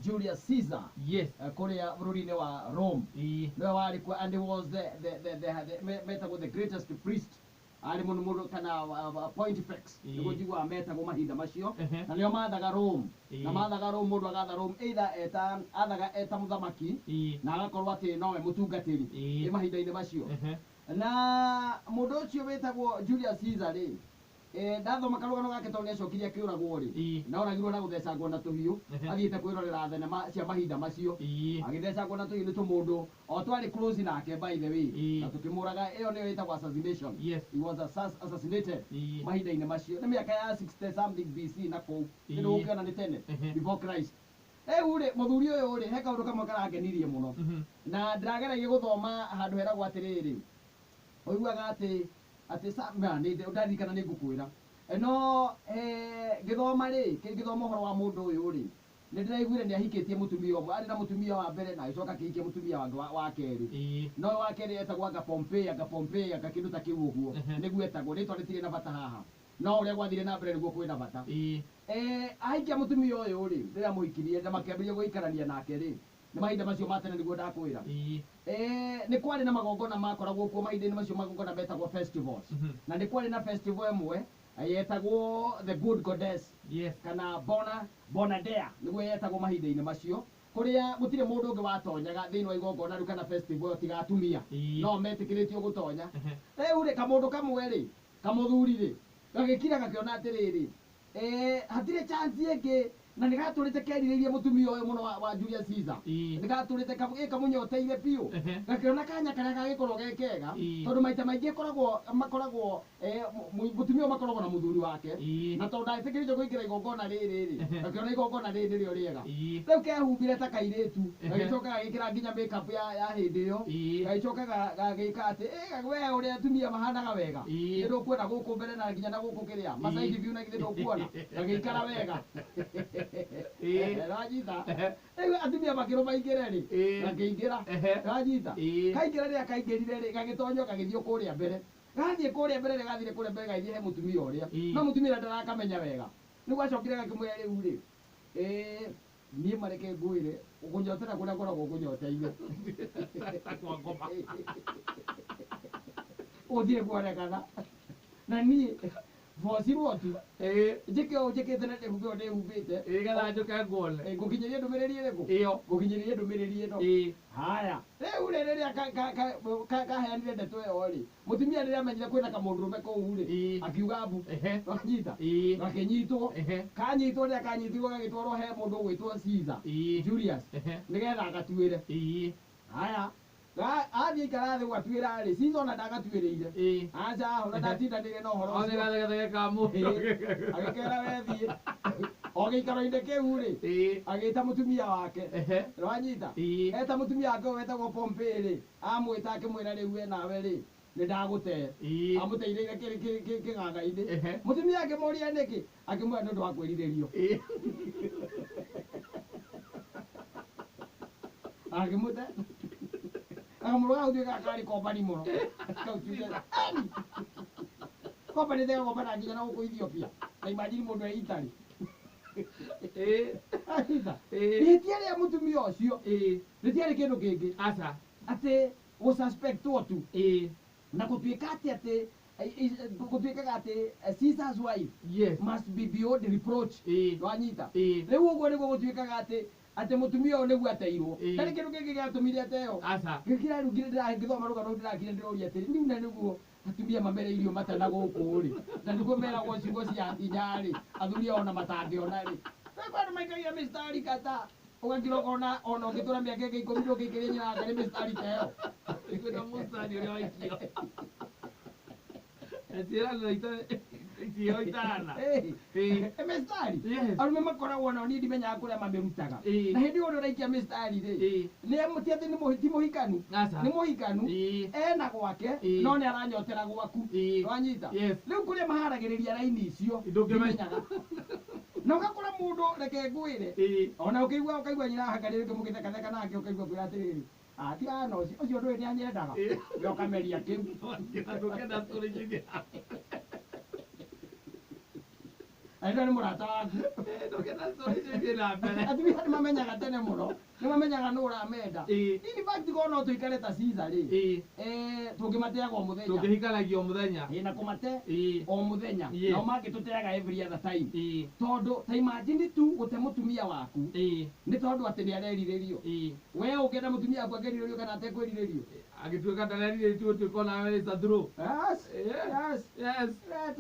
Julius Caesar. Yes. Korea bururi-inĩ wa Rome. Nĩwe warĩ kuo, and he was metagwo the greatest priest. Ari mũndũ kana Pontifex nĩguo njiguaga metagwo mahinda macio, na nĩo mathaga Rome. Na mathaga Rome, mũndũ agatha Rome either athaga eta mũthamaki na agakorwo atĩ nowe mũtungatĩri mahinda-inĩ macio. Na mũndũ ũcio wĩtagwo Julius Caesar rĩ, ndathoma karũgano gake tondũ nĩacokirie akĩũragwo rĩ, na oragirwo na gũthecangwo na tũhiũ athiĩte kwĩrorera thenema cia mahinda macio, agĩthecangwo na tũhiũ nĩ tũmũndũ o twarĩ close nake by the way, na tũkĩmũraga. Ĩyo nĩyo ĩtagwo assassination. He was assassinated mahinda-inĩ macio. Nĩ mĩaka ya 60 something BC na kũu, kĩndũ gũkĩona nĩ tene before Christ. Rĩu rĩ, mũthuri ũyũ rĩ, he kaũndũ kamwe karangenirie mũno, na ndĩrageragia gũthoma handũ heragwo atĩrĩrĩ, oiguaga atĩ ndarikana nĩ ngũkwĩra no ngĩthoma rĩ, ngĩthoma ũhoro wa mũndũ ũyũ rĩ, nĩ ndĩraiguire nĩ ahikĩtie mũtumia ũmwe, arĩ na mũtumia wa mbere na agĩcoka akĩhikia mũtumia wa kerĩ. No wa kerĩ etagwo anga Pompey kĩndũ ta kĩu ũguo nĩguo etagwo, rĩtwa rĩtirĩ na bata haha, no ũrĩa gwathire na mbere nĩguo kwĩna bata. Ahikia mũtumia ũyũ rĩ, rĩrĩa mũhikirie na makĩambĩrĩria gũikarania nake rĩ, nĩ mahinda macio ma tene nĩguo ndakwĩra. Nĩ kwarĩ na magongona makoragwo kuo mahinda-inĩ macio, magongona betagwo festivals. Na nĩ kwarĩ na festival ĩmwe yetagwo the good goddess kana bona dea nĩguo yetagwo mahinda-inĩ macio, kũrĩa gũtirĩ mũndũ ũngĩ watonyaga thĩinĩ wa igongona rĩu kana festival tiga atumia no metĩkĩrĩtio gũtonya. Rĩu rĩ, kamũndũ kamwe rĩ, kamũthuri rĩ, gagĩkira gakĩona atĩrĩrĩ, hatirĩ chance ĩngĩ, na nĩgatũrĩte kerirĩirie mũtumia ũyũ mũno wa Julius Caesar, nĩgatũrĩte kamũnyoteire biũ, gakĩona kanya karĩa gagĩkorwo ge kega, tondũ maita maingĩ makoragwo mũtumia ũyũ makoragwo na mũthuri wake, na tondũ ndagĩtĩkĩrĩtio kũingĩra igongona rĩrĩ rĩ, gakĩona igongona rĩrĩ nĩrĩo rĩega. Rĩu kehumbire ta kairĩtu, gagĩcoka gagĩkĩra nginya makeup ya hĩndĩ ĩyo, gagĩcoka gagĩka atĩ we ũrĩa atumia mahanaga wega, nĩ ndũkuona gũkũ mbere na nginya na gũkũ kĩrĩa maside view na githĩ ndũkuona, gagĩikara wega. Rajita rĩu atumia makĩrũma ingĩre rĩ, gakĩingĩra rajita kaingĩra rĩrĩa kaingĩrire rĩ, gagĩtonyo gagĩthiĩ kũrĩa mbere, gathiĩ kũrĩa mbere rĩ, gathire kũrĩa mbere gagĩthiĩ he mũtumia ũrĩa, no mũtumia ndarakamenya wega. Nĩguo acokire gakĩmwĩra rĩu rĩ, niĩ mareke ngwĩre ũkũnyotera kũrĩa ngoragwo ngũnyoteire ũthiĩ kuonekana na niĩ vocirwo tu njĩke ũũ njĩkĩte na ndĩhumbe ũũ ndĩhumbĩte getha njũke nguone ngũkinyĩrie ndũmĩrĩri ĩrĩkũ? Ngũkinyĩrie ndũmĩrĩri ĩno. Haya, rĩu rĩ, rĩrĩa kaheanire ndeto ĩyo rĩ, mũtumia rĩrĩa amenyire kwĩna kamũndũrũme kũu rĩ, akiuga mbu, wakanyita gakĩnyitwo, kanyitwo rĩrĩa kanyitirwo gagĩtwarwo he mũndũ ũgwĩtwo Caesar Julius nĩgetha agatuĩre. Haya, athiĩ ikara thĩ gwatuĩra rĩ, Caesar ona ndagatuĩrĩire, aca ona ndatindanĩire na ũhoro ũcio, agĩkera we thiĩ o gĩikaro-inĩ kĩu rĩ, agĩta mũtumia wake, wanyita, eta mũtumia wake wetagwo Pompey rĩ, amwĩta akĩmwĩra rĩu we nawe rĩ, nĩ ndagũte, amũteithĩrĩire kĩng'ang'a-inĩ. Mũtumia akĩmũria nĩkĩ, akĩmwĩra nĩ ũndũ wa kwĩrirĩrio, akĩmũte akamũrũga gũtuĩka karĩ kombani mũno, kombani thega kombana nginya na gũkũ Ethiopia, na imagine mũndũ e Italy. Rĩhĩtia rĩa mũtumia ũcio rĩtiarĩ kĩndũ kĩngĩ atĩ gũsuspectwo tu na gũtuĩka atĩ gũtuĩkaga atĩ Caesar's wife must be beyond reproach, wanyita. Rĩu ũguo nĩguo gũtuĩkaga atĩ mũtumia ũyũ nĩguo ateirwo, tarĩ kĩndũ kĩngĩ gĩatũmire ateo. Gĩkĩra rĩu ngĩthoma rũgano ndĩrakire ndĩroria atĩrĩ, rĩu na nĩguo atumia mamereirio matana gũkũ rĩ, na nĩguo meragwo ciugo cia hinya rĩ, athuri ona matangĩona rĩ, kwani maikagia mĩstari kata ũgakira ona ũngĩtũra mĩaka ĩngĩ 10 ndũngĩkĩrĩa nyina yake nĩ mĩstari ta ĩyo. Kwĩna mũstari ũrĩa waikio itana mĩstari arũme makoragwo nao, niĩ ndimenyaga kũrĩa mamĩrutaga, na hĩndĩ ĩyo ũraikia mĩstari rĩ, nĩ ti mũhikanu, nĩ mũhikanu ena gwake no nĩ aranyotera gwaku, wanyita. Rĩu kũrĩa maharagĩrĩria raini icio ndimenyaga, na ũgakora mũndũ reke ngwĩre, ona ũkaigua nyina hakarĩrĩke mũgĩthekatheka nake, ũkaigua kwĩra atĩrĩrĩ, tigana ũcio ndũĩ nĩ anyendaga, ũkameria kĩu. Aitho nĩ mũrata waku. Ndũkĩna story ciĩgiĩ na mbere. Atumia nĩ mamenyaga tene mũno, nĩ mamenyaga nũ ũramenda. In fact korwo no tũikare ta Caesar rĩ, tũngĩmateaga o mũthenya. Tũngĩhikanagia o mũthenya. Na kũmate o mũthenya. Yes. Nao mangĩtũteaga every other time. Tondũ ta imagine tu gũte mũtumia waku. Nĩ tondũ atĩ nĩ arerirĩrio. Wee ũngĩenda mũtumia waku akerirĩrio kana atekwĩrirĩrio? Agĩtuĩka ndarerirĩtio ũtuĩka nawe is a through. Yes.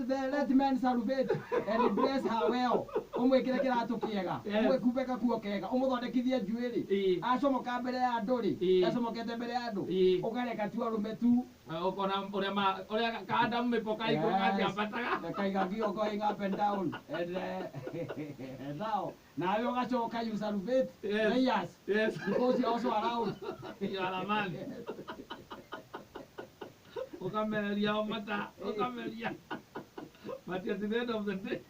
Let men salvate and bless her well. Ũmwĩkĩre kĩratũ kĩega. Ũmwĩkumbe gakuo kega. Ũmũthondekithie njuĩrĩ. Acomoka mbere ya andũ rĩ. Acomokete mbere ya andũ. Ũkareka tu arũme tu. Ũkona ũrĩa kaadamu mĩpoka igũrũ gakĩambataga. Kaiga kĩo going up and down. And now ũgacoka you salvate. Yes. Because you also around. You are a man. Ukamereria o mata, ukamereria. But at the end of the day,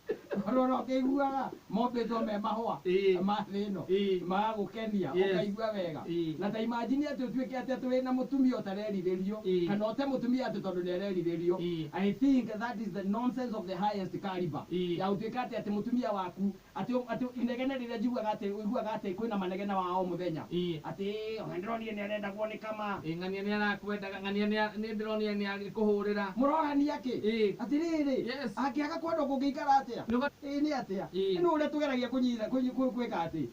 no kĩiguaga mombĩtwo me mahũa ma thĩ ĩno magagũkenia ũkaigua wega na ta imagine atĩ ũtuĩke atĩ tũrĩ na mũtumia ũtarerirĩrio kana ũte mũtumia atĩ tondũ nĩarerirĩrio. I think that is the nonsense of the highest caliber ya ũtuĩka atĩ mũtumia waku atĩ inegene rĩrĩa njiguaga atĩ ũiguaga atĩ kwĩna manegene wa o mũthenya atĩ ndĩronire nĩarendagwo nĩ kama ng'ania nĩarakwendaga ng'ania nĩndĩronire nĩagĩkũhũrĩra mũrorania kĩ atĩrĩrĩ angĩaga kwenda kũngĩikara atĩa nĩ atĩa nĩ ũrĩa tũgeragia kwĩka atĩ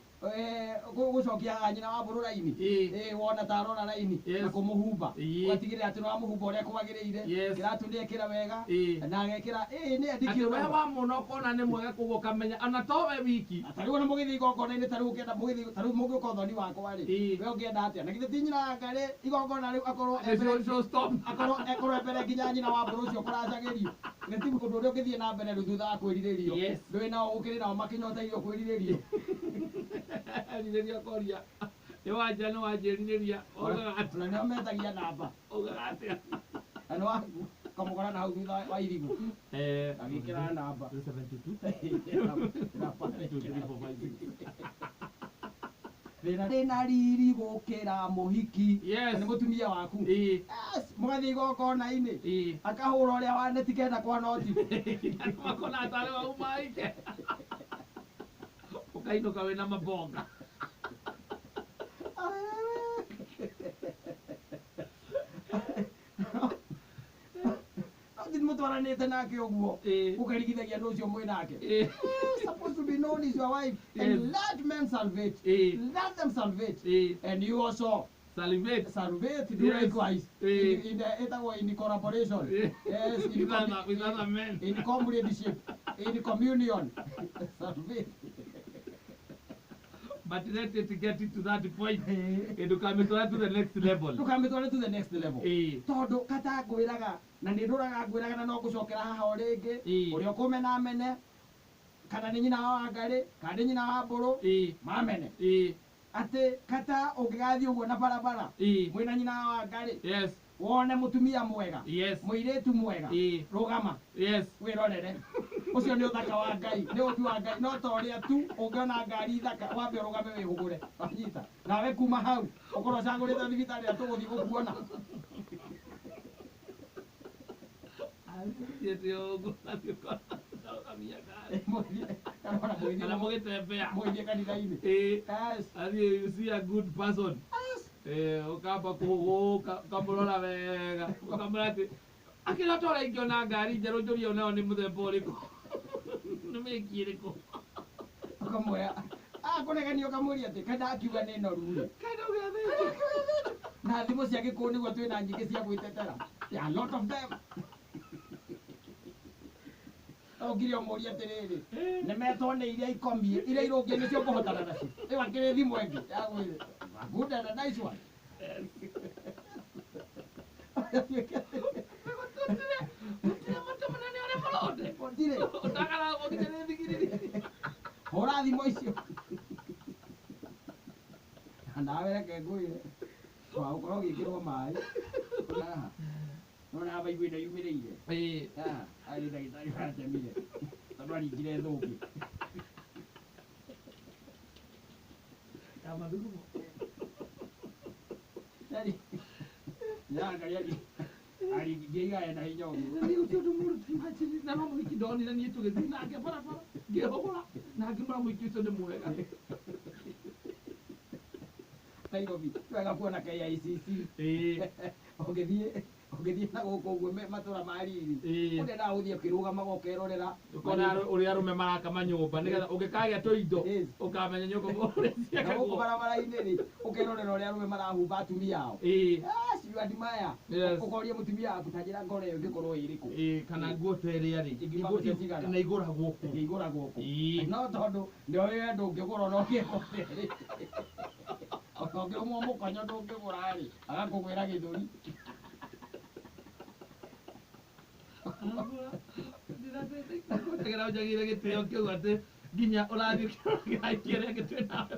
gũcokia nyina wa mbũrũ raini wona ta arora raini na kũmũhumba ũgatigĩrĩra atĩ nĩ wamũhumba ũrĩa kwagĩrĩire kĩratũ nĩekĩra wega na agekĩra nĩ atĩ we wa mũno ũkona nĩ mwega kũguo ũkamenya ona to we wiki tarĩu ona mũgĩthiĩ igongona-inĩ tarĩu ũkĩenda mũgĩthiĩ tarĩu mũngĩũka ũthoni wakwa rĩ we ũngĩenda atĩa na githĩ ti nyina wanga rĩ igongona rĩu akorwo mbere nginya nyina wa mbũrũ ũcio kũracagĩrio nĩ tigu ũndũ ũrĩa ũngĩthiĩ na mbere rĩu thutha wa kwĩrirĩrio ndũĩ nao ũkĩrĩ nao makĩnyoteirio kwĩrirĩrio rirĩria koria nĩ wanja nĩ wanjĩrirĩria na nĩo metagia namba ugaga atĩa na nĩ kamũkora na hau thutha wa irigũ agĩkĩra namba thĩna riri gũkĩra mũhiki nĩ mũtumia waku mũgathiĩ igongona-inĩ akahũra ũrĩa wa neti kenda kwa noti makona atarĩ wauma ike ũkainũka wĩna mabonga mũtwaranĩte nake ũguo ũkarigithagia nũ ũcio mwĩ nake supposed to be known as your wife and let men salvate let them salvate and you also salvate do likewise in collaboration with other men in comradeship in communion salvate. But let it get it to that point. Ndukamĩtwara to the next level. Ndukamĩtwara to the next level. Tondũ kata ngwĩraga na nĩ ndũraga ngwĩraga na no ngũcokera haha o rĩngĩ ũrĩa ũkũmena amene kana nĩ nyina wa Wangarĩ kana nĩ nyina wa Mbũrũ mamene atĩ kata ũngĩgathiĩ ũguo na barabara mwĩna nyina wa Wangarĩ wone mũtumia mwega mũirĩtu mwega rũgama wĩrorere ũcio nĩ ũthaka wa Ngai nĩ ũmbi wa Ngai no ta ũrĩa tu ũngĩona ngari thaka wambe ũrũgame wĩhũgũre wanyita nawe kuma hau ũkorwo ũcagũrĩte thibitarĩ ĩrĩa tũgũthiĩ gũkuona kana mũgĩtembea mũgĩthiĩ kanitha-inĩ athiĩ you see a good person ũkamba ũkamũrora wega ũkamũra atĩ akĩra ta ũrĩa ingĩona ngari njerũ njũrie onayo nĩ mũthemba ũrĩkũ nĩ mĩki ĩrĩkũ ũkamwoya kũnegenio ũkamũria atĩ kaĩ ndakiuga nĩ noru rĩ na thimũ cia gĩkũyũ nĩguo twĩna nyingĩ cia gwĩtetera a lot of them ũngire ũmũrie atĩrĩrĩ nĩ metwo nĩ iria ikomie iria irũngie nĩcio ũkũhotana nacio ĩyo akĩrĩ thimũ ĩngĩ ya gwĩthĩ good and a nice one hũra thimũ icio nawe reke ngwĩre gũkorwo ũgĩkĩrwo maĩ haha nona haha maigua ĩno yumĩrĩire arĩ ndagĩtarĩ ũratemire tondũ aringire thũngĩ aringire igaya na hinya ũguo na no mũhiki ndonire niĩ tũgĩthiĩ nake barabara ngĩhũra na ngĩmũra mũingĩ ũcio nĩ mwega Nairobi twega kuona KICC ũgĩthiĩ na gũkũ ũguo matũra ma riri ũrenda gũthiĩ ũkĩrũgamaga ũkerorera ũkona ũrĩa arũme marakama nyũmba nĩgetha ũngĩkagĩa tũindo ũkamenya nyũmba ũrĩa ciakagwo gũkũ barabara-inĩ rĩ ũkerorera ũrĩa arũme marahumba atumia ao ciu andimaya ũkoria mũtumia waku ta njĩra ngoro ĩyo ĩngĩkorwo ĩrĩkũ kana nguo ta ĩrĩa rĩ na igũragwo kũ igũragwo kũ no tondũ nĩoĩ we ndũngĩgũra ona ũngĩhoteri ũngĩũmwo mũkonyo ndũngĩgũra rĩ agakũgwĩra gĩthũri ndĩrategera ũnjagĩire gĩtĩo kĩu atĩ nginya ũrathiĩ kĩrĩa gĩtue nawe